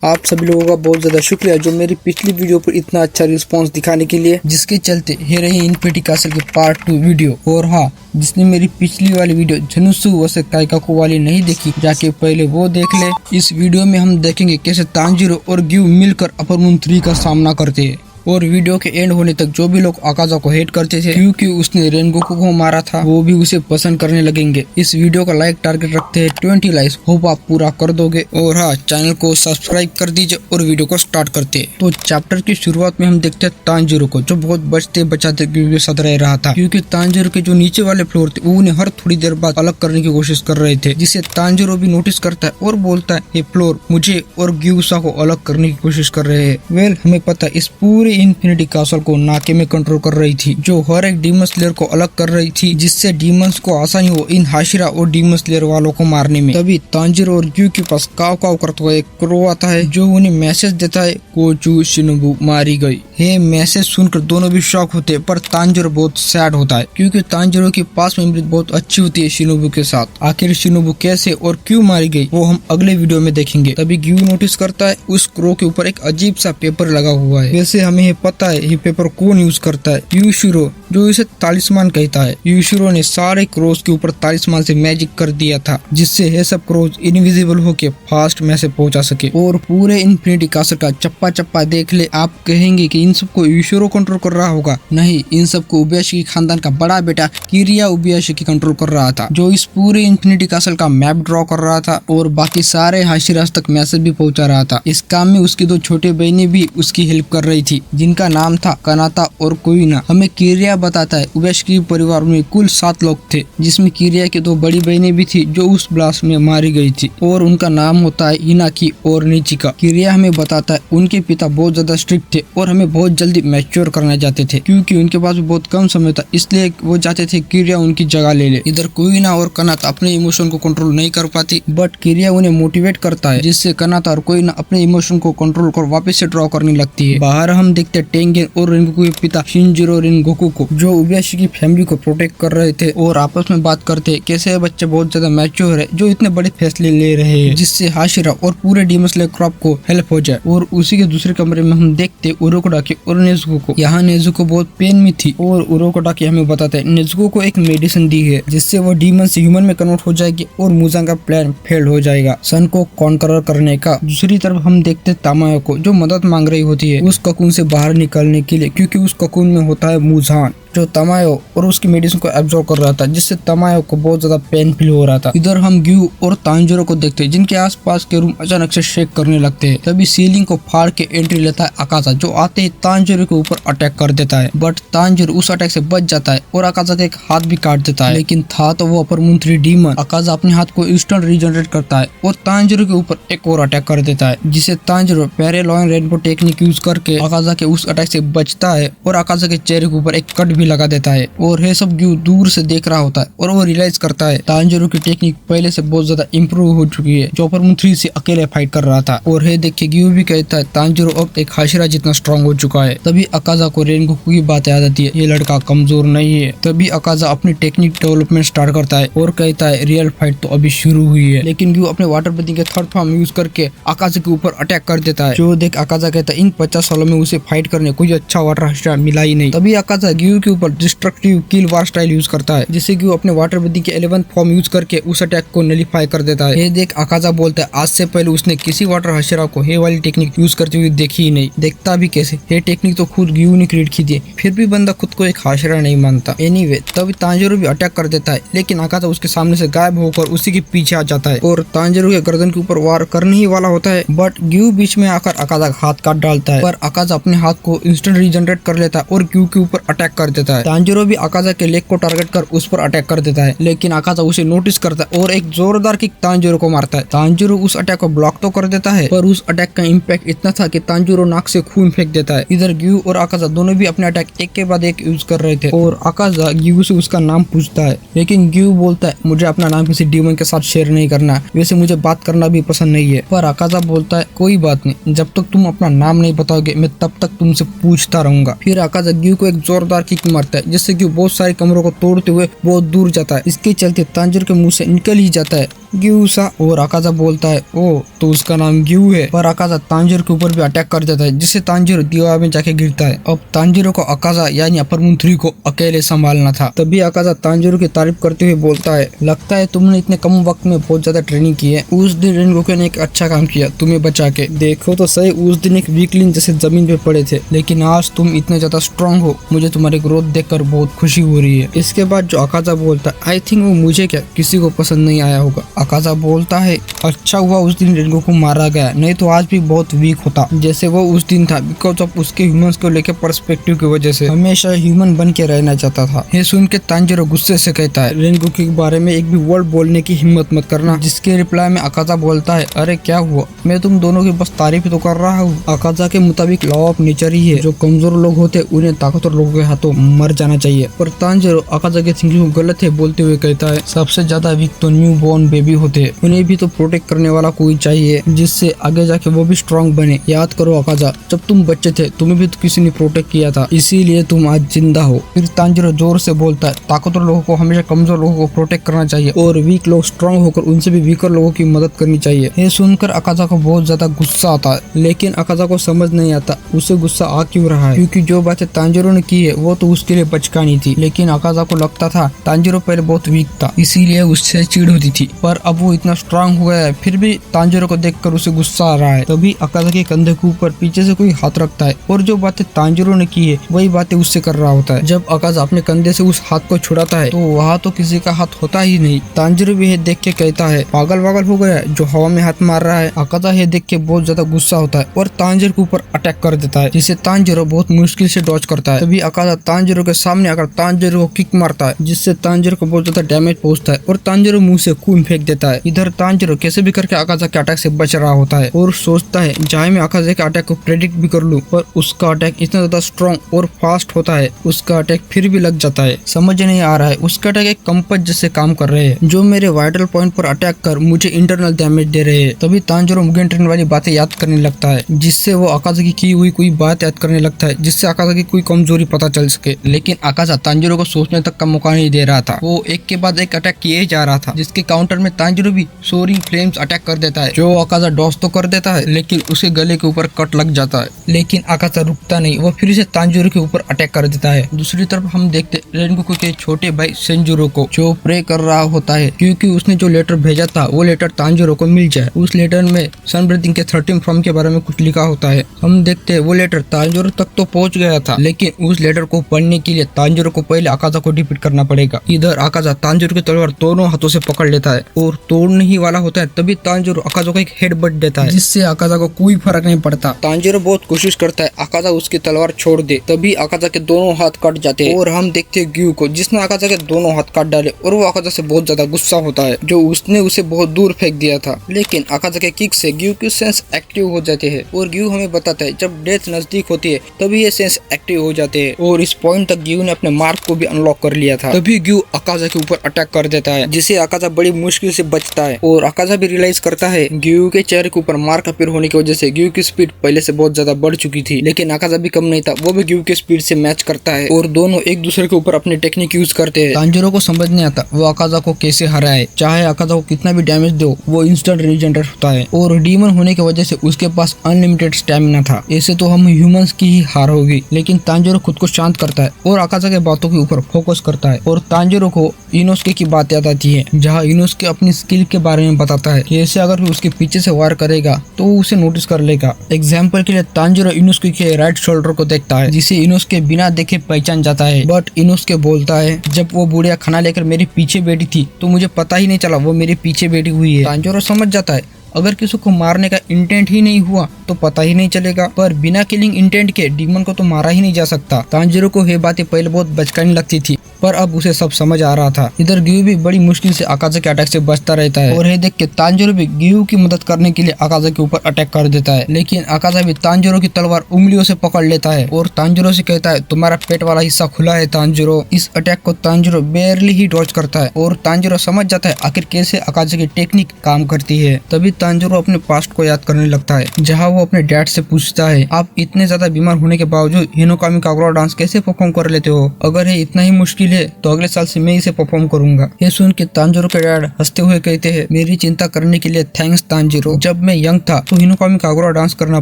आप सभी लोगों का बहुत ज्यादा शुक्रिया जो मेरी पिछली वीडियो पर इतना अच्छा रिस्पांस दिखाने के लिए, जिसके चलते ये रही इन्फिनिटी कासल के पार्ट 2 वीडियो। और हाँ, जिसने मेरी पिछली वाली वीडियो झनुत्सु वर्सेस काइकाकु वाली नहीं देखी, जाके पहले वो देख ले। इस वीडियो में हम देखेंगे कैसे तांजीरो और ग्यू मिलकर अपर मून 3 का सामना करते हैं। और वीडियो के एंड होने तक जो भी लोग आकाजा को हेट करते थे क्योंकि उसने रेनगोकू को मारा था, वो भी उसे पसंद करने लगेंगे। इस वीडियो का लाइक टारगेट रखते हैं 20 लाइक्स, होप आप पूरा कर दोगे। और हाँ, चैनल को सब्सक्राइब कर दीजिए और वीडियो को स्टार्ट करते हैं। तो चैप्टर की शुरुआत में हम देखते हैं तांजीरो को, जो बहुत बचते बचाते ग्यू के साथ रह रहा था, क्योंकि तांजीरो के जो नीचे वाले फ्लोर थे वो उन्हें हर थोड़ी देर बाद अलग करने की कोशिश कर रहे थे, जिसे तांजीरो भी नोटिस करता है और बोलता है ये फ्लोर मुझे और ग्यूसा को अलग करने की कोशिश कर रहे हैं। वेल, हमें पता है इस पूरे इन्फिनिटी कासल को नाके में कंट्रोल कर रही थी, जो हर एक डीमन स्लेयर को अलग कर रही थी, जिससे डीमंस को आसानी हो इन हाशिरा और डीमन स्लेयर वालों को मारने में। तभी तांजीरो और ग्यू के पास काव काव करता हुआ एक क्रो आता है, जो उन्हें मैसेज देता है कोचू शिनोबु मारी गई। ये मैसेज सुनकर दोनों भी शॉक होते हैं, पर तांजीरो बहुत सैड होता है क्योंकि तांजीरो के पास मेमोरी बहुत अच्छी होती है शिनोबु के साथ। आखिर शिनोबु कैसे और क्यों मारी गई वो हम अगले वीडियो में देखेंगे। तभी ग्यू नोटिस करता है उस क्रो के ऊपर एक अजीब सा पेपर लगा हुआ है। वैसे हमें ये पता है ये पेपर कौन यूज करता है, यूशिरो, जो इसे तालिस्मान कहता है। यूशिरो ने सारे क्रोज के ऊपर तालिस्मान से मैजिक कर दिया था, जिससे ये सब क्रोज इनविजिबल होके फास्ट मैसेज पहुंचा सके। और पूरे इन्फिनिटी कासल का चप्पा चप्पा देख ले, आप कहेंगे कि इन सबको यूशिरो कंट्रोल कर रहा होगा। नहीं, इन सबको उबयाशी खानदान का बड़ा बेटा किरिया उबयाशी की कंट्रोल कर रहा था, जो इस पूरे इन्फिनिटी कासल का मैप ड्रॉ कर रहा था और बाकी सारे हाशिरास तक मैसेज भी पहुंचा रहा था। इस काम में उसकी 2 छोटे बहनें भी उसकी हेल्प कर रही थी, जिनका नाम था कनाता और कोइना। हमें किरिया बताता है उबयाशी के परिवार में कुल 7 लोग थे, जिसमें किरिया की 2 बड़ी बहनें भी थी जो उस ब्लास्ट में मारी गई थी, और उनका नाम होता है हिनाकी और निचिका। किरिया हमें बताता है उनके पिता बहुत ज्यादा स्ट्रिक्ट थे और हमें बहुत जल्दी मैच्योर करना चाहते थे, क्योंकि उनके पास भी बहुत कम समय था, इसलिए वो चाहते थे किरिया उनकी जगह ले ले। इधर कोइना और कनाता अपने इमोशन को कंट्रोल नहीं कर पाती, बट किरिया उन्हें मोटिवेट करता है, जिससे कनाता और कोइना अपने इमोशन को कंट्रोल कर वापस से ड्रॉ करने लगती है। बाहर हम देखते हैं टेंगेन और रेनगोकू के पिता शिनजिरो रेनगोकू को, जो उबयाशी की फैमिली को प्रोटेक्ट कर रहे थे और आपस में बात करते कैसे बच्चे बहुत ज्यादा मैच्योर है जो इतने बड़े फैसले ले रहे हैं, जिससे हाशिरा और पूरे डीमन स्लेयर क्रॉप को हेल्प हो जाए। और उसी के दूसरे कमरे में हम देखते उरोकोडाकी और नेजुको को। यहाँ नेजुको बहुत पेन में थी और उरोकोडाकी हमें बताता है नेजुको को एक मेडिसिन दी है, जिससे वो डीमन से ह्यूमन में कन्वर्ट हो जाएगी और मुजांग का प्लान फेल हो जाएगा सन को कॉन्करर करने का। दूसरी तरफ हम देखते तामायो को, जो मदद मांग रही होती है उस ककून से बाहर निकलने के लिए, क्योंकि उस ककून में होता है मुजान, जो तमायो और उसकी मेडिसिन को एब्जॉर्ब कर रहा था, जिससे तमायो को बहुत ज्यादा पेन फील हो रहा था। इधर हम ग्यू और तांजीरो को देखते हैं, जिनके आसपास के रूम अचानक से शेक करने लगते हैं। तभी सीलिंग को फाड़ के एंट्री लेता है आकाजा, जो आते ही तांजीरो के ऊपर अटैक कर देता है, बट तांजीरो उस अटैक से बच जाता है और आकाजा का एक हाथ भी काट देता है। लेकिन था तो वो अपर मून 3 डीमन। आकाजा अपने हाथ को इंस्टेंट रीजनरेट करता है और तांजीरो के ऊपर एक और अटैक कर देता है, जिसे तांजीरो पैरेलॉइन रेनबो टेक्निक यूज करके आकाजा के उस अटैक से बचता है और आकाजा के चेहरे के ऊपर एक कट भी लगा देता है। और ये सब ग्यू दूर से देख रहा होता है और वो रियलाइज करता है तांजीरो की टेक्निक पहले से बहुत ज्यादा इंप्रूव हो चुकी है, जो अपर मून 3 से अकेले फाइट कर रहा था। और ये देख के ग्यू भी कहता है तांजीरो अब एक हाशिरा जितना स्ट्रांग हो चुका है। तभी आकाजा को रेनगोकू की बात याद आती है, ये लड़का कमजोर नहीं है। तभी आकाजा अपनी टेक्निक डेवलपमेंट स्टार्ट करता है और कहता है रियल फाइट तो अभी शुरू हुई है। लेकिन ग्यू अपने वाटर ब्रीथिंग के 3rd फॉर्म यूज करके आकाजा के ऊपर अटैक कर देता है, जो देख आकाजा कहता है इन 50 सालों में उसे फाइट करने कोई अच्छा वाटर हाशिरा मिला ही नहीं। तभी आकाजा ग्यू के ऊपर डिस्ट्रक्टिव किल वार स्टाइल यूज करता है, जिससे ग्यू अपने वाटर ब्रीथिंग के 11th फॉर्म यूज करके उस अटैक को नलिफाई कर देता है। ये देख आकाजा बोलता है आज से पहले उसने किसी वाटर हाशिरा को ये वाली टेक्निक यूज करते हुए देखी ही नहीं, देखता भी कैसे, ये टेक्निक तो खुद ग्यू ने क्रिएट की थी, फिर भी बंदा खुद को एक हाशिरा नहीं मानता। एनीवे, तभी तांजीरो भी अटैक कर देता है, लेकिन आकाजा उसके सामने से गायब होकर उसी के पीछे आ जाता है और तांजीरो के गर्दन के ऊपर वार करने ही वाला होता है, बट ग्यू बीच में आकर आकाजा का हाथ काट डालता है। पर आकाजा अपने हाथ को इंस्टेंट रीजनरेट कर लेता है और ग्यू के ऊपर अटैक कर देता है। तांजीरो भी आकाजा के लेग को टारगेट कर उस पर अटैक कर देता है, लेकिन आकाजा उसे नोटिस करता है और एक जोरदार किक तांजीरो को मारता है। तांजीरो उस अटैक को ब्लॉक तो कर देता है, पर उस अटैक का इम्पैक्ट इतना था कि तांजीरो नाक से खून फेंक देता है। इधर ग्यू और आकाजा दोनों भी अपने अटैक एक के बाद एक यूज कर रहे थे और आकाजा ग्यू से उसका नाम पूछता है, लेकिन ग्यू बोलता है मुझे अपना नाम किसी डीमन के साथ शेयर नहीं करना, वैसे मुझे बात करना भी पसंद नहीं है। पर आकाजा बोलता है कोई बात नहीं, जब तक तुम अपना नाम नहीं बताओगे मैं तब तक तुमसे पूछता रहूंगा। फिर आकाजा ग्यू को एक जोरदार किक मारता है, जिससे कि बहुत सारे कमरों को तोड़ते हुए बहुत दूर जाता है। इसके चलते तांजिरो के मुंह से निकल ही जाता है ग्यू-सा। और अकाजा बोलता है ओ तो उसका नाम ग्यू है। पर अकाजा तांजिरो के ऊपर भी अटैक कर देता है, जिससे तांजिरो दीवार में जाके गिरता है। अब तांजिरो को अकाजा यानी अपर मून 3 को अकेले संभालना था। तभी अकाजा तांजिरो की तारीफ करते हुए बोलता है, लगता है तुमने इतने कम वक्त में बहुत ज्यादा ट्रेनिंग की है। उस दिन रेनगोकू ने एक अच्छा काम किया तुम्हें बचा के। देखो तो सही, उस दिन एक वीकलिंग जैसे जमीन पे पड़े थे, लेकिन आज तुम इतने ज्यादा स्ट्रांग हो। मुझे तुम्हारी ग्रोथ देखकर बहुत खुशी हो रही है। इसके बाद जो अकाजा बोलता है, आई थिंक वो मुझे क्या किसी को पसंद नहीं आया होगा। अकाजा बोलता है, अच्छा हुआ उस दिन रेनगोकू मारा गया, नहीं तो आज भी बहुत वीक होता जैसे वो उस दिन था, बिकॉज ऑफ उसके ह्यूमंस को लेकर पर्सपेक्टिव की वजह से हमेशा ह्यूमन बन के रहना चाहता था। ये सुन के तांजिरो गुस्से से कहता है, रेनगोकू के बारे में एक भी वर्ड बोलने की हिम्मत मत करना। जिसके रिप्लाई में अकाजा बोलता है, अरे क्या हुआ, मैं तुम दोनों की बस तारीफ तो कर रहा हूँ। अकाजा के मुताबिक लॉ ऑफ नेचर ही है, जो कमजोर लोग होते उन्हें ताकतवर लोगों के हाथों मर जाना चाहिए। पर तांजिरो अकाजा के थिंकिंग को गलत है बोलते हुए कहता है, सबसे ज्यादा वीक तो न्यू बॉर्न बेबी होते, उन्हें भी तो प्रोटेक्ट करने वाला कोई चाहिए, जिससे आगे जाके वो भी स्ट्रांग बने। याद करो अकाजा, जब तुम बच्चे थे तुम्हें भी तो किसी ने प्रोटेक्ट किया था, इसीलिए तुम आज जिंदा हो। फिर तांजिरो जोर से बोलता है, ताकतवर लोगों को हमेशा कमजोर लोगों को प्रोटेक्ट करना चाहिए और वीक लोग स्ट्रांग होकर उनसे भी वीकर लोगों की मदद करनी चाहिए। ये सुनकर अकाजा को बहुत ज्यादा गुस्सा आता है, लेकिन अकाजा को समझ नहीं आता उसे गुस्सा आ क्यों रहा है, क्योंकि जो बातें तांजिरो ने की है वो तो उसके लिए बचकानी थी। लेकिन अकाजा को लगता था तांजिरो पहले बहुत वीक था, इसीलिए उससे चिढ़ होती थी, पर अब वो इतना स्ट्रांग हो गया है, फिर भी तांजिरो को देखकर उसे गुस्सा आ रहा है। तभी अकाजा के कंधे के ऊपर पीछे से कोई हाथ रखता है और जो बातें तांजिरो ने की है वही बातें उससे कर रहा होता है। जब अकाजा अपने कंधे से उस हाथ को छुड़ाता है तो वहाँ तो किसी का हाथ होता ही नहीं। तांजिरो भी ये देख के कहता है, पागल वागल हो गया जो हवा में हाथ मार रहा है। अकाजा ये देख के बहुत ज्यादा गुस्सा होता है और तांजिरो के ऊपर अटैक कर देता है, जिसे तांजिरो बहुत मुश्किल से डॉज करता है। तभी अकाजा तांजिरो के सामने आकर तांजिरो को किक मारता है, जिससे तांजिरो को बहुत ज्यादा डैमेज पहुंचता है और तांजिरो मुंह से खून फेंक देता है। इधर तांजिरो कैसे भी करके अकाजा के अटैक से बच रहा होता है और सोचता है चाहे मैं अकाजा के अटैक को प्रेडिक्ट भी कर लूं, पर उसका अटैक इतना ज्यादा स्ट्रॉन्ग और फास्ट होता है, उसका अटैक फिर भी लग जाता है। समझ नहीं आ रहा है, उसका अटैक एक कंपास जैसे काम कर रहे हैं, जो मेरे वाइटल पॉइंट पर अटैक कर मुझे इंटरनल डैमेज दे रहे हैं। तभी तांजिरो मुगेन ट्रेन वाली बातें याद करने लगता है, जिससे वो अकाजा की हुई कोई बात याद करने लगता है, जिससे अकाजा की कोई कमजोरी पता चल सके। लेकिन अकाजा तांजिरो को सोचने तक का मौका नहीं दे रहा था, वो एक के बाद एक अटैक किए जा रहा था, जिसके काउंटर में तांजिरो भी सोरिंग फ्लेम्स अटैक कर देता है, जो अकाजा डॉस तो कर देता है लेकिन उसके गले के ऊपर कट लग जाता है। लेकिन अकाजा रुकता नहीं, वो फिर से तांजिरो के ऊपर अटैक कर देता है। दूसरी तरफ हम देखते रेनगोकू के छोटे भाई सेंजुरो को, जो प्रे कर रहा होता है क्योंकि उसने जो लेटर भेजा था वो लेटर तांजिरो को मिल जाए। उस लेटर में सन ब्रीथिंग के 13 फॉर्म के बारे में कुछ लिखा होता है। हम देखते हैं वो लेटर तांजिरो तक तो पहुंच गया था, लेकिन उस लेटर को पढ़ने के लिए तांजिरो को पहले अकाजा को डिफीट करना पड़ेगा। इधर अकाजा तांजिरो की तलवार दोनों हाथों से पकड़ लेता है और तोड़ने ही वाला होता है, तभी तांजिरो अकाजा को एक हेडबट देता है, जिससे अकाजा को कोई फर्क नहीं पड़ता। तांजिरो बहुत कोशिश करता है अकाजा उसकी तलवार छोड़ दे, तभी अकाजा के दोनों हाथ कट जाते हैं और हम देखते हैं ग्यू को, जिसने अकाजा के दोनों हाथ काट डाले और वो अकाजा से बहुत ज्यादा गुस्सा होता है, जो उसने उसे बहुत दूर फेंक दिया था। लेकिन अकाजा के किक से ग्यू की सेंस एक्टिव हो जाते हैं और ग्यू हमें बताता है जब डेथ नजदीक होती है तभी ये सेंस एक्टिव हो जाते हैं, और इस पॉइंट तक ग्यू ने अपने मार्क को भी अनलॉक कर लिया था। तभी ग्यू अकाजा के ऊपर अटैक कर देता है, जिसे अकाजा बड़ी मुश्किल से बचता है, और अकाजा भी रियलाइज करता है ग्यू के चेहरे के ऊपर मार्क अपीयर होने की वजह से ग्यू की स्पीड पहले से बहुत ज्यादा बढ़ चुकी थी। लेकिन अकाजा भी कम नहीं था, वो भी ग्यू के स्पीड से मैच करता है और दोनों एक दूसरे के ऊपर अपनी टेक्निक यूज करते हैं। तांजिरो को समझ नहीं आता वो अकाजा को कैसे हराए, चाहे अकाजा को कितना भी डैमेज दो वो इंस्टेंट रीजनरेट होता है, और डीमन होने की वजह से उसके पास अनलिमिटेड स्टैमिना था। ऐसे तो हम ह्यूमंस की ही हार होगी। लेकिन तांजिरो खुद को शांत करता है और अकाजा के बातों के ऊपर फोकस करता है, और तांजिरो को इनोस्के की बात याद आती है, जहाँ इनोस्के अपनी स्किल के बारे में बताता है कि ऐसे अगर उसके पीछे से वार करेगा तो वो उसे नोटिस कर लेगा। एग्जाम्पल के लिए तांजिरो इनोस्के के राइट शोल्डर को देखता है, जिसे इनोस्के बिना देखे पहचान जाता है। बट इनोस्के बोलता है जब वो बुढ़िया खाना लेकर मेरे पीछे बैठी थी तो मुझे पता ही नहीं चला वो मेरे पीछे बैठी हुई है। तांजिरो समझ जाता है अगर किसी को मारने का इंटेंट ही नहीं हुआ तो पता ही नहीं चलेगा, पर बिना किलिंग इंटेंट के डीमन को तो मारा ही नहीं जा सकता। तांजिरो को ये बातें पहले बहुत बचकानी लगती थी, पर अब उसे सब समझ आ रहा था। इधर गियू भी बड़ी मुश्किल से आकाजा के अटैक से बचता रहता है और ये देख के तांजीरो भी गियू की मदद करने के लिए आकाजा के ऊपर अटैक कर देता है, लेकिन आकाजा भी तांजीरो की तलवार उंगलियों से पकड़ लेता है और तांजीरो से कहता है तुम्हारा पेट वाला हिस्सा खुला है तांजीरो। इस अटैक को तांजीरो बेयरली ही डॉज करता है और तांजीरो समझ जाता है आखिर कैसे आकाजा की टेक्निक काम करती है। तभी तांजीरो अपने पास्ट को याद करने लगता है, जहाँ वो अपने डैड से पूछता है आप इतने ज्यादा बीमार होने के बावजूद हिनोकामी कागुरा डांस कैसे परफॉर्म कर लेते हो? अगर ये इतना ही मुश्किल है तो अगले साल से मैं इसे परफॉर्म करूंगा। ये सुन के तांजीरो के डैड हंसते हुए कहते हैं मेरी चिंता करने के लिए थैंक्स तांजीरो। जब मैं यंग था तो हिनोकामी कागुरा डांस करना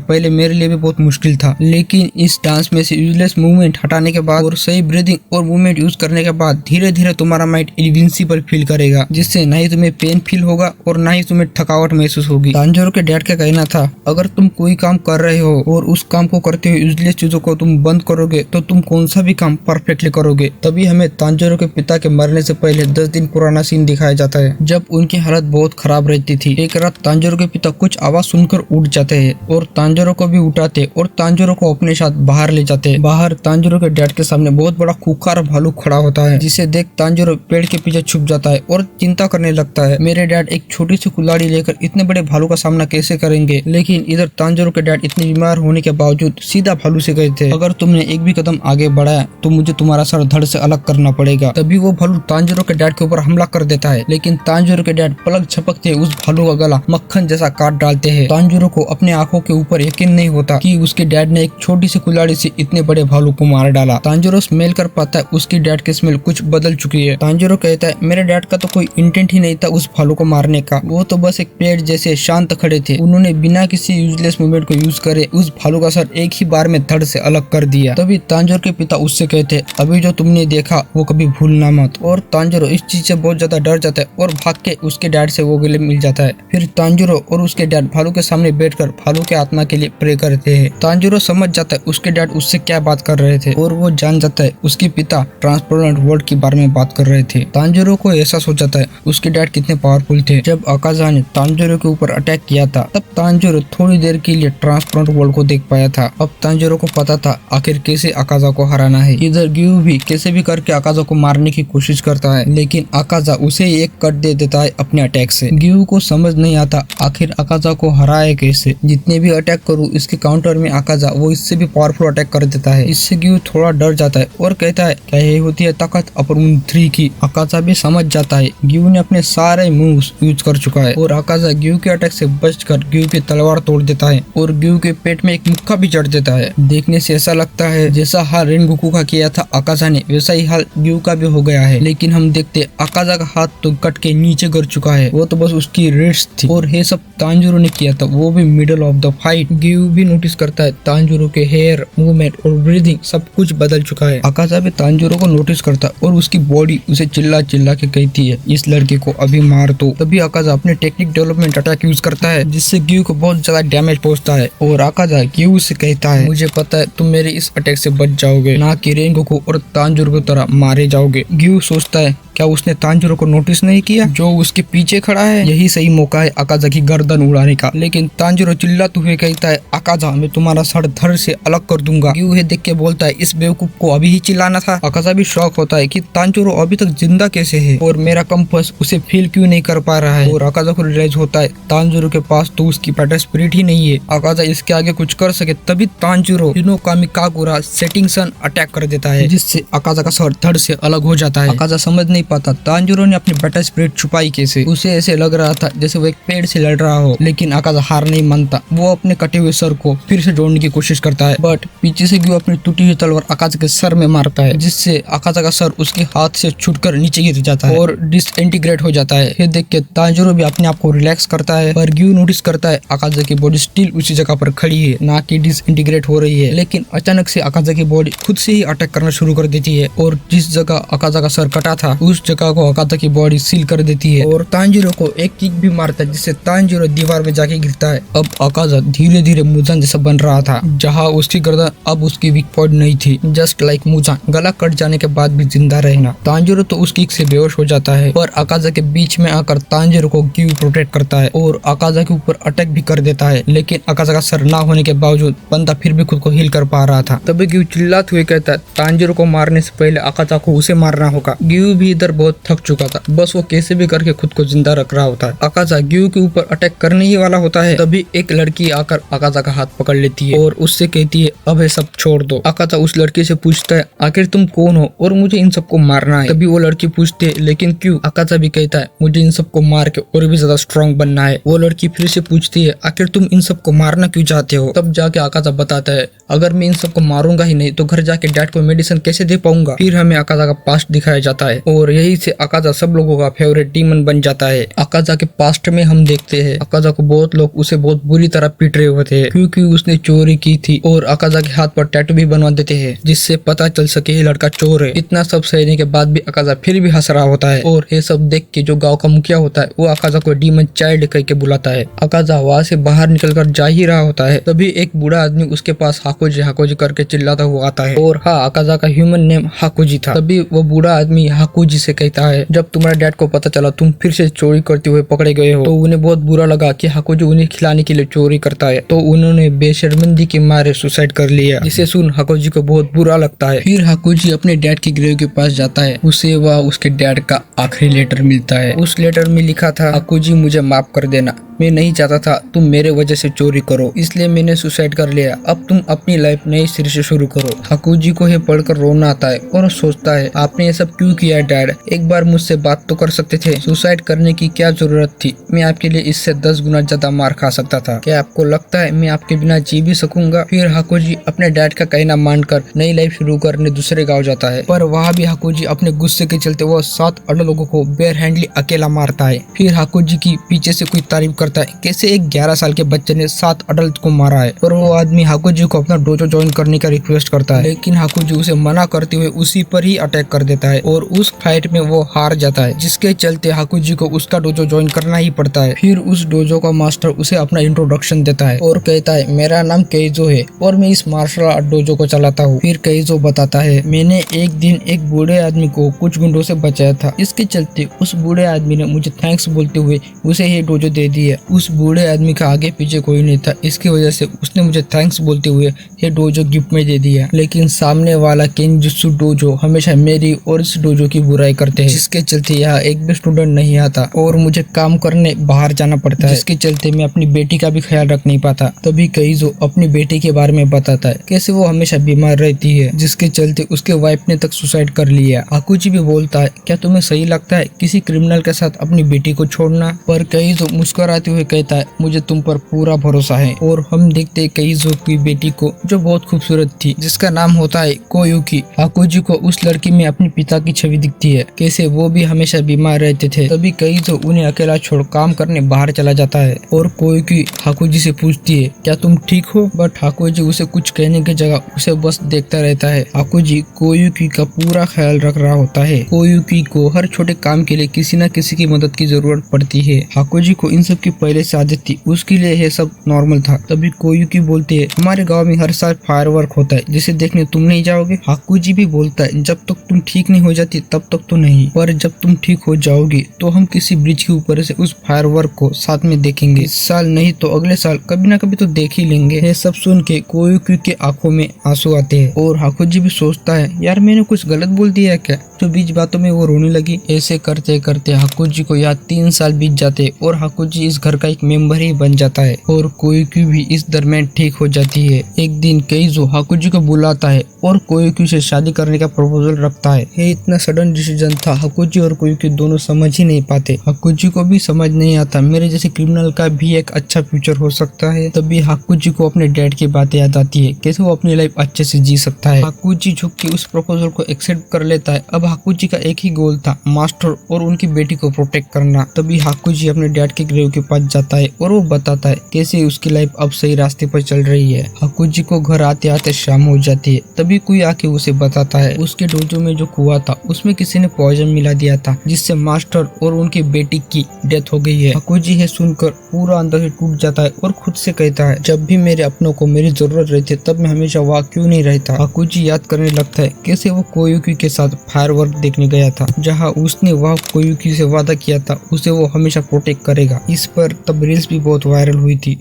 पहले मेरे लिए भी बहुत मुश्किल था, लेकिन इस डांस में से यूजलेस मूवमेंट हटाने के बाद और सही ब्रीदिंग और मूवमेंट यूज करने के बाद धीरे धीरे तुम्हारा माइंड इनविंसिबल फील करेगा, जिससे न ही तुम्हें पेन फील होगा और न ही तुम्हें थकावट महसूस होगी। तांजीरो के डैड का कहना था अगर तुम कोई काम कर रहे हो और उस काम को करते हुए यूजलेस चीजों को तुम बंद करोगे तो तुम कौन सा भी काम परफेक्टली करोगे। तभी हमें तांजीरो के पिता के मरने से पहले 10 दिन पुराना सीन दिखाया जाता है, जब उनकी हालत बहुत खराब रहती थी। एक रात तांजीरो के पिता कुछ आवाज सुनकर उठ जाते हैं और तांजीरो को भी उठाते और तांजीरो को अपने साथ बाहर ले जाते हैं। बाहर तांजीरो के डैड के सामने बहुत बड़ा खूंखार भालू खड़ा होता है, जिसे देख तांजीरो पेड़ के पीछे छुप जाता है और चिंता करने लगता है मेरे डैड एक छोटी सी कुल्हाड़ी लेकर इतने बड़े भालू का सामना कैसे करेंगे। लेकिन इधर तांजीरो के डैड इतने बीमार होने के बावजूद सीधा भालू से कहते हैं अगर तुमने एक भी कदम आगे बढ़ाया तो मुझे तुम्हारा सर धड़ से अलग करना पड़ेगा। तभी वो भालू तांजीरो के डैड के ऊपर हमला कर देता है, लेकिन तांजीरो के डैड पलक झपकते उस भालू का गला मक्खन जैसा काट डालते हैं। तांजीरो को अपने आंखों के ऊपर यकीन नहीं होता कि उसके डैड ने एक छोटी सी कुल्हाड़ी से इतने बड़े भालू को मार डाला। तांजीरो स्मेल कर पाता है उसकी डैड की स्मेल कुछ बदल चुकी है। तांजीरो कहता है मेरे डैड का तो कोई इंटेंट ही नहीं था उस भालू को मारने का, वो तो बस एक पेड़ जैसे शांत खड़े थे। उन्होंने बिना किसी यूजलेस मूवमेंट को यूज करे उस भालू का सर एक ही बार में धड़ से अलग कर दिया। तभी तांजीरो के पिता उससे कहते अभी जो तुमने देखा वो कभी भूलना मत। और तांजीरो इस चीज से बहुत ज्यादा डर जाता है और भाग के उसके डैड से वो गले मिल जाता है। फिर तांजीरो और उसके डैड भालू के सामने बैठकर भालू के आत्मा के लिए प्रे करते हैं। तांजीरो समझ जाता है उसके डैड उससे क्या बात कर रहे थे और वो जान जाता है उसके पिता ट्रांसपेरेंट वर्ल्ड के बारे में बात कर रहे थे। तांजीरो को एहसास हो जाता है उसके डैड कितने पावरफुल थे। जब आकाजा ने तांजीरो के ऊपर अटैक किया था तब तांजीरो थोड़ी देर के लिए ट्रांसपेरेंट वर्ल्ड को देख पाया था। अब तांजीरो को पता था आखिर कैसे आकाजा को हराना है। इधर गियू भी कैसे भी करके आकाजा को मारने की कोशिश करता है, लेकिन आकाजा उसे एक कट दे देता है अपने अटैक से। गियू को समझ नहीं आता आखिर आकाजा को हराए कैसे। जितने भी अटैक करूँ इसके काउंटर में आकाजा वो इससे भी पावरफुल अटैक कर देता है। इससे गियू थोड़ा डर जाता है और कहता है क्या यही होती है ताकत अपर 3 की। आकाजा भी समझ जाता है गियू ने अपने सारे मूव्स यूज कर चुका है और आकाजा गियू के अटैक से बचकर गियू की तलवार तोड़ देता है और गियू के पेट में एक मुक्का भी जड़ देता है। देखने से ऐसा लगता है जैसा हाल रेनगोकू का किया था आकाजा ने वैसा ही हाल गियू का भी हो गया है। लेकिन हम देखते आकाजा का हाथ तो कट के नीचे गिर चुका है, वो तो बस उसकी रिस्ट थी और ये सब तांजीरो ने किया था, वो भी middle of the fight. Giyu भी नोटिस करता है तांजीरो के हेयर मूवमेंट और ब्रीदिंग सब कुछ बदल चुका है। आकाजा भी तांजीरो को नोटिस करता है और उसकी बॉडी उसे चिल्ला चिल्ला के कहती है इस लड़के को अभी मार दो। तभी आकाजा अपने टेक्निक डेवलपमेंट अटैक यूज करता है जिससे गियू को बहुत ज्यादा डैमेज पहुंचता है और आकाजा गियू से कहता है मुझे पता है तुम मेरे इस अटैक से बच जाओगे, ना कि रेनगोकू और तांजीरो की तरह मारे जाओगे। गियू सोचता है क्या उसने तांजीरो को नोटिस नहीं किया जो उसके पीछे खड़ा है, यही सही मौका है आकाजा की गर्दन उड़ाने का। लेकिन तांजीरो चिल्लाते हुए कहता है आकाजा मैं तुम्हारा सर धड़ से अलग कर दूंगा। गियू है देख के बोलता है इस बेवकूफ को अभी ही चिल्लाना था। आकाजा भी शॉक होता है कि तांजीरो अभी तक जिंदा कैसे है और मेरा कंपास उसे फील क्यों नहीं कर पा रहा है। और आकाजा को रियलाइज होता है तांजीरो के पास तो उसकी बैटल स्पिरिट ही नहीं है, आकाजा इसके आगे कुछ कर सके। तभी Tanjiro Hinokami Kagura setting sun attack कर देता है जिससे आकाजा का सर धड़ से अलग हो जाता है। आकाजा समझ नहीं पाता तांजीरो ने अपनी बैटल स्पिरिट छुपाई कैसे। उसे ऐसे लग रहा था जैसे वो एक पेड़ से लड़ रहा हो, लेकिन आकाजा हार नहीं मानता। वो अपने कटे हुए सर को फिर से जोड़ने की कोशिश करता है, बट पीछे से गियू अपनी टूटी हुई तलवार आकाजा के सर में मारता है जिससे आकाजा का सर उसके हाथ से छूटकर नीचे गिर जाता है और डिसइंटीग्रेट हो जाता है। ये देख के तांजीरो भी अपने आप को रिलैक्स करता है, पर गियू नोटिस करता है आकाजा की बॉडी स्टिल उसी जगह पर खड़ी है, ना कि डिसइंटीग्रेट हो रही है। लेकिन अचानक से आकाजा की बॉडी खुद से ही अटैक करना शुरू कर देती है और जिस जगह आकाजा का सर कटा था उस जगह को अकाता की बॉडी सील कर देती है और तांजीरो को एक किक भी मारता है जिससे तांजीरो दीवार में जाके गिरता है। अब अकाता धीरे धीरे मुजान जैसा बन रहा था, जहाँ उसकी गर्दन अब उसकी वीक पॉइंट नहीं थी। जस्ट लाइक मुजान, गला कट जाने के बाद भी जिंदा रहना। तांजीरो तो उस किक से बेहोश हो जाता है और अकाता के बीच में आकर तांजीरो को गिव प्रोटेक्ट करता है और अकाता के ऊपर अटैक भी कर देता है। लेकिन अकाता का सर ना होने के बावजूद बंदा फिर भी खुद को हील कर पा रहा था। तभी गिव चिल्लाते हुए कहता है तांजीरो को मारने से पहले अकाता को उसे मारना होगा। गिव भी इधर बहुत थक चुका था, बस वो कैसे भी करके खुद को जिंदा रख रहा होता है। अकाता गिव के ऊपर अटैक करने ही वाला होता है, तभी एक लड़की आकर अकाता का हाथ पकड़ लेती है और उससे कहती है अब ये सब छोड़ दो। अकाता उस लड़की से पूछता है आखिर तुम कौन हो और मुझे इन सबको मारना है। तभी वो लड़की पूछती है लेकिन क्यों? अकाता भी कहता है मुझे इन सबको मार के और भी ज्यादा स्ट्रॉन्ग बनना है। वो लड़की फिर से पूछती है आखिर तुम इन सबको मारना क्यों चाहते हो? तब जाके अकाता बताता है अगर मैं इन सबको मारूंगा ही नहीं तो घर जाके डैड को मेडिसिन कैसे दे पाऊंगा। फिर हमें अकाता का पास्ट दिखाया जाता है और यही से अकाता सब लोगों का फेवरेट डीमन बन जाता है। अकाता के पास्ट में हम देखते हैं अकाता को बहुत लोग उसे बहुत बुरी तरह पीट रहे होते हैं क्योंकि उसने चोरी की थी और अकाता के हाथ पर टैटू भी बनवा देते हैं जिससे पता चल सके ये लड़का चोर है। इतना सब सहने के बाद भी अकाता फिर भी हंस रहा होता है और ये सब देख के जो गाँव का मुखिया होता है वो अकाता को डीमन चाइल्ड कह के बुलाता है। अकाता वहाँ से बाहर निकल कर जा ही रहा होता है, तभी एक बूढ़ा आदमी उसके पास हाकुजी करके चिल्लाता हुआ आता है और हाँ, अकाता का ह्यूमन नेम हाकुजी था। तभी वो बूढ़ा आदमी हाकुजी से कहता है जब तुम्हारे डैड को पता चला तुम फिर से चोरी करते हुए पकड़े गए हो तो उन्हें बहुत बुरा लगा कि हाकुजी उन्हें खिलाने के लिए चोरी करता है, तो उन्होंने बेशर्मिंदगी के मारे सुसाइड कर लिया, जिसे सुन हाकुजी को बहुत बुरा लगता है। फिर हाकुजी अपने डैड के ग्रेव के पास जाता है, उसे वह उसके डैड का आखिरी लेटर मिलता है। उस लेटर में लिखा था हाकुजी मुझे माफ कर देना, मैं नहीं चाहता था तुम मेरे वजह से चोरी करो, इसलिए मैंने सुसाइड कर लिया, अब तुम अपनी लाइफ नई सिरे से शुरू करो। हाकुजी को ये पढ़कर रोना आता है और सोचता है आपने ये सब क्यों किया डैड, एक बार मुझसे बात तो कर सकते थे, सुसाइड करने की क्या जरूरत थी, मैं आपके लिए इससे 10 गुना ज्यादा मार खा सकता था, क्या आपको लगता है मैं आपके बिना जी भी सकूंगा? फिर हाकुजी अपने डैड का कहना मानकर नई लाइफ शुरू करने दूसरे गाँव जाता है, पर वहाँ भी हाकुजी अपने गुस्से के चलते वो 7 अडल्ट लोगों को बेयर हैंडली अकेला मारता है। फिर हाकुजी की पीछे से कोई तारीफ करता है कैसे एक 11 साल के बच्चे ने 7 अडल्ट को मारा है, और वो आदमी हाकुजी को अपना डोजो ज्वाइन करने का रिक्वेस्ट करता है, लेकिन हाकुजी उसे मना करते हुए उसी पर ही अटैक कर देता है और उस फाइट में वो हार जाता है, जिसके चलते हाकुजी को उसका डोजो ज्वाइन करना ही पड़ता है। फिर उस डोजो का मास्टर उसे अपना इंट्रोडक्शन देता है और कहता है मेरा नाम केइजो है और मैं इस मार्शल आर्ट डोजो को चलाता हूँ। फिर केइजो बताता है मैंने एक दिन एक बूढ़े आदमी को कुछ गुंडों से बचाया था, इसके चलते उस बूढ़े आदमी ने मुझे थैंक्स बोलते हुए उसे ये डोजो दे दिया। उस बूढ़े आदमी का आगे पीछे कोई नहीं था, इसकी वजह से उसने मुझे थैंक्स बोलते हुए ये डोजो गिफ्ट में दे दिया, लेकिन सामने वाला केनजुत्सु डोजो हमेशा मेरी और इस डोजो की बुराई करते हैं, जिसके चलते यहाँ एक भी स्टूडेंट नहीं आता और मुझे काम करने बाहर जाना पड़ता है, जिसके चलते मैं अपनी बेटी का भी ख्याल रख नहीं पाता। तभी केइजो अपनी बेटी के बारे में बताता है कैसे वो हमेशा बीमार रहती है, जिसके चलते उसके वाइफ ने तक सुसाइड कर लिया। हाकुजी भी बोलता है क्या तुम्हें सही लगता है किसी क्रिमिनल के साथ अपनी बेटी को छोड़ना? पर केइजो मुस्कुराते हुए कहता है मुझे तुम पर पूरा भरोसा है। और हम देखते हैं केइजो की बेटी को जो बहुत खूबसूरत थी, जिसका नाम होता है कोयुकी। हाकुजी को उस लड़की में अपने पिता की छवि दिखती है, कैसे वो भी हमेशा बीमार रहते थे। तभी केइजो उन्हें अकेला छोड़ काम करने बाहर चला जाता है और कोयुकी हाकुजी से पूछती है क्या तुम ठीक हो? बट हाकुजी उसे कुछ कहने की जगह उसे बस देखता रहता है। हाकुजी कोयुकी का पूरा ख्याल रख रहा होता है। कोयुकी को हर छोटे काम के लिए किसी न किसी की मदद की जरूरत पड़ती है। हाकुजी को इन सब की पहले से आदत थी, उसके लिए यह सब नॉर्मल था। तभी कोयुकी बोलती है हमारे गांव में हर साल फायरवर्क होता है, जिसे देखने तुम नहीं जाओगे? हाकुजी भी बोलता है जब तक तुम ठीक नहीं हो जाती तब तक तो नहीं, पर जब तुम ठीक हो जाओगी तो हम किसी ब्रिज के ऊपर से उस फायरवर्क को साथ में देखेंगे, इस साल नहीं तो अगले साल कभी ना कभी तो देख ही लेंगे। ये सब सुन के कोयुकी के आंखों में आंसू आते हैं और हाकुजी भी सोचता है यार मैंने कुछ गलत बोल दिया क्या, तो बीच बातों में वो रोने लगी। ऐसे करते करते हाकुजी को यहाँ 3 साल बीत जाते और हाकुजी इस घर का एक मेंबर ही बन जाता है और कोयुकी भी इस दरमियान ठीक हो जाती है। एक दिन केइजो हाकुजी को बुलाता है और कोयुकी से शादी करने का प्रपोजल रखता है। ये इतना सडन डिसीजन था, हाकुजी और कोयुकी दोनों समझ ही नहीं पाते। हाकुजी को भी समझ नहीं आता मेरे जैसे क्रिमिनल का भी एक अच्छा फ्यूचर हो सकता है। तभी हाकुजी को अपने डैड की बातें याद आती है, कैसे वो अपनी लाइफ अच्छे से जी सकता है। हाकुजी झुक के उस प्रपोजल को एक्सेप्ट कर लेता है। अब हाकुजी का एक ही गोल था, मास्टर और उनकी बेटी को प्रोटेक्ट करना। तभी हाकुजी अपने डैड के ग्रेव के पास जाता है और वो बताता है कैसे उसकी लाइफ अब सही रास्ते पर चल रही है। हाकुजी को घर आते आते शाम हो जाती है। तभी कोई आके उसे बताता है उसके डोजो में जो कुआं था उसमें किसी ने पॉइजन मिला दिया था, जिससे मास्टर और उनकी बेटी की डेथ हो गई है। हाकुजी है सुनकर पूरा अंदर से टूट जाता है और खुद से कहता है, जब भी मेरे अपनों को मेरी जरूरत रहती है तब मैं हमेशा वहाँ क्यों नहीं रहता। हाकुजी याद करने लगता है कैसे वो कोयुकी के साथ फायरवर्क देखने गया था, जहाँ उसने वह कोयुकी से वादा किया था उसे वो हमेशा प्रोटेक्ट करेगा। इस पर तब रील्स भी बहुत वायरल हुई थी।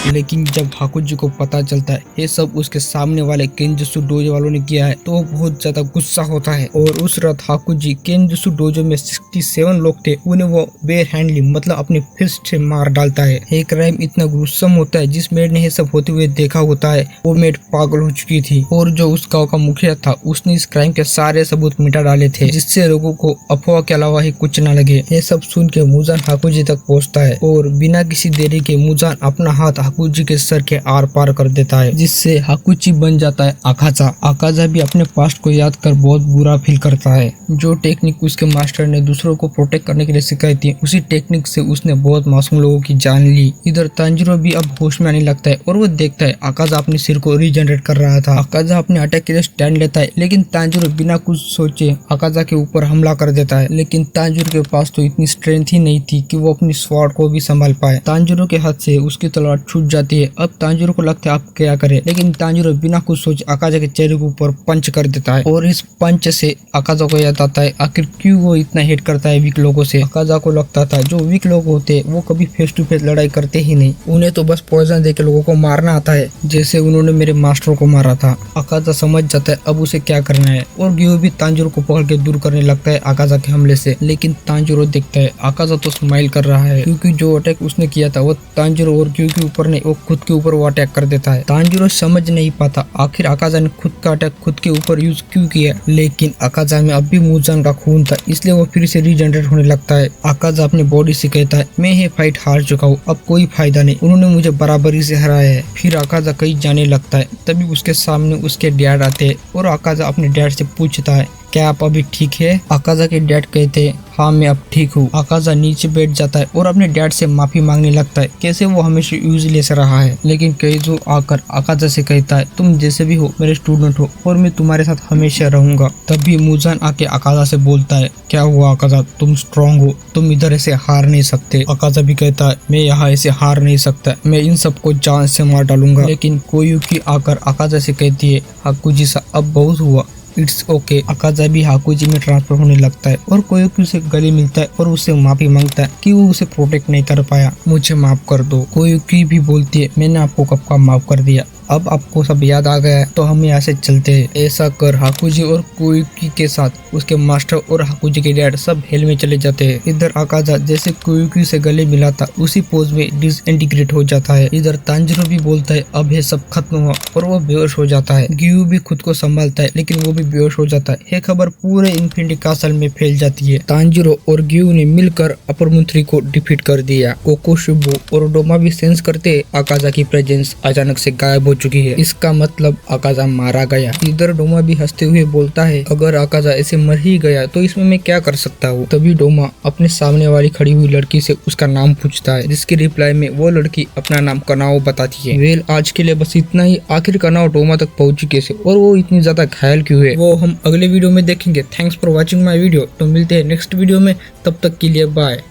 लेकिन जब हाकुजी को पता चलता है ये सब उसके सामने वाले केनजुत्सु डोजो वालों ने किया है तो वो बहुत ज्यादा गुस्सा होता है और उस रात हाकुजी केनजुत्सु डोजो में 67 लोग थे, उन्हें वो बेयर हैंडली मतलब अपने फिस्ट से मार डालता है। ये क्राइम इतना गुस्सम होता है, जिस मेड ने ये सब होते हुए देखा होता है वो मेड पागल हो चुकी थी और जो उस गाँव का मुखिया था उसने इस क्राइम के सारे सबूत मिटा डाले थे, जिससे लोगों को अफवाह के अलावा ही कुछ न लगे। ये सब सुन के मुजान हाकुजी तक पहुँचता है और बिना किसी देरी के मुजान अपना हाथ हाकुजी के सर के आर पार कर देता है, जिससे हाकुजी बन जाता है आकाजा। आकाजा भी अपने पास्ट को याद कर बहुत बुरा फील करता है। जो टेक्निक उसके मास्टर ने दूसरों को प्रोटेक्ट करने के लिए सिखाई थी उसी टेक्निक से उसने बहुत मासूम लोगों की जान ली। इधर तांजिरो भी अब होश में आने लगता है और वो देखता है आकाजा अपने सिर को रीजनरेट कर रहा था। आकाजा अपने अटैक के लिए स्टैंड लेता है, लेकिन तांजिरो बिना कुछ सोचे आकाजा के ऊपर हमला कर देता है। लेकिन तांजिरो के पास तो इतनी स्ट्रेंथ ही नहीं थी कि वो अपनी स्वॉर्ड को भी संभाल पाए। तांजिरो के हाथ से उसकी तलवार छूट जाती है। अब तांजिरो को लगता है अब क्या करे, लेकिन तांजिरो बिना कुछ सोचे आकाजा के चेहरे के ऊपर पंच कर देता है और इस पंच से आकाजा को याद आता है आखिर क्यों वो इतना हेट करता है वीक लोगों से। आकाजा को लगता था जो वीक लोग होते वो कभी फेस टू फेस लड़ाई करते ही नहीं, उन्हें तो बस पॉइजन देके लोगों को मारना आता है, जैसे उन्होंने मेरे मास्टर को मारा था। आकाजा समझ जाता है अब उसे क्या करना है और गियो भी तांजिरो को पकड़ के दूर करने लगता है आकाजा के हमले से। लेकिन तांजिरो देखता है आकाजा तो स्माइल कर रहा है, क्योंकि जो अटैक उसने किया था वो तांजिरो और गियो के ऊपर नहीं वो खुद के ऊपर वो अटैक कर देता है। तांजिरो समझ नहीं पाता आखिर आकाजा ने खुद का अटैक खुद के ऊपर यूज क्यों किया, लेकिन आकाजा में अब भी मुजान का खून था इसलिए वो फिर से रीजनरेट होने लगता है। आकाजा अपनी बॉडी से कहता है मैं ये फाइट हार चुका हूँ, अब कोई फायदा नहीं, उन्होंने मुझे बराबरी से हराया है। फिर आकाजा कहीं जाने लगता है, तभी उसके सामने उसके डैड आते हैं और आकाजा अपने डैड से पूछता है क्या आप अभी ठीक है। आकाजा के डैड कहते हैं हाँ मैं अब ठीक हूँ। आकाजा नीचे बैठ जाता है और अपने डैड से माफी मांगने लगता है, कैसे वो हमेशा यूजलेस रहा है। लेकिन केइजो आकर आकाजा से कहता है तुम जैसे भी हो मेरे स्टूडेंट हो और मैं तुम्हारे साथ हमेशा रहूंगा। तभी मुजान आके आकाजा से बोलता है क्या हुआ आकाजा, तुम स्ट्रॉन्ग हो, तुम इधर ऐसे हार नहीं सकते। आकाजा भी कहता है मैं यहाँ ऐसे हार नहीं सकता, मैं इन सबको जान से मार डालूंगा। लेकिन कोयुकी आकर आकाजा से कहती है हाकुजी सा अब बहुत हुआ, इट्स ओके। आकाजा भी हाकुजी में ट्रांसफर होने लगता है और कोयुकी उसे गले मिलता है और उससे माफी मांगता है कि वो उसे प्रोटेक्ट नहीं कर पाया, मुझे माफ कर दो। कोयुकी भी बोलती है मैंने आपको कब का माफ कर दिया, अब आपको सब याद आ गया है तो हम यहाँ से चलते हैं। ऐसा कर हाकुजी और कोयुकी के साथ उसके मास्टर और हाकुजी के डैड सब हेल में चले जाते हैं। इधर आकाजा जैसे कोयुकी से गले मिला था उसी पोज में डिसइंटीग्रेट हो जाता है। इधर तांजिरो भी बोलता है अब ये सब खत्म हुआ और वो बेहोश हो जाता है। गियू भी खुद को संभालता है लेकिन वो भी बेहोश हो जाता है। ये खबर पूरे इन्फिनिटी कासल में फैल जाती है। तांजिरो और गियू ने मिलकर अपर मंत्री को डिफीट कर दिया। कोकोशुबो और डोमा भी सेंस करते आकाजा की प्रेजेंस अचानक से गायब हो चुकी है, इसका मतलब आकाजा मारा गया। इधर डोमा भी हंसते हुए बोलता है अगर आकाजा ऐसे मर ही गया तो इसमें मैं क्या कर सकता हूँ। तभी डोमा अपने सामने वाली खड़ी हुई लड़की से उसका नाम पूछता है, जिसकी रिप्लाई में वो लड़की अपना नाम कनाओ बताती है। वेल आज के लिए बस इतना ही। आखिर कनाओ डोमा तक पहुंची कैसे और वो इतनी ज्यादा घायल क्यों है, वो हम अगले वीडियो में देखेंगे। Thanks for watching my video. तो मिलते हैं नेक्स्ट वीडियो में, तब तक के लिए बाय।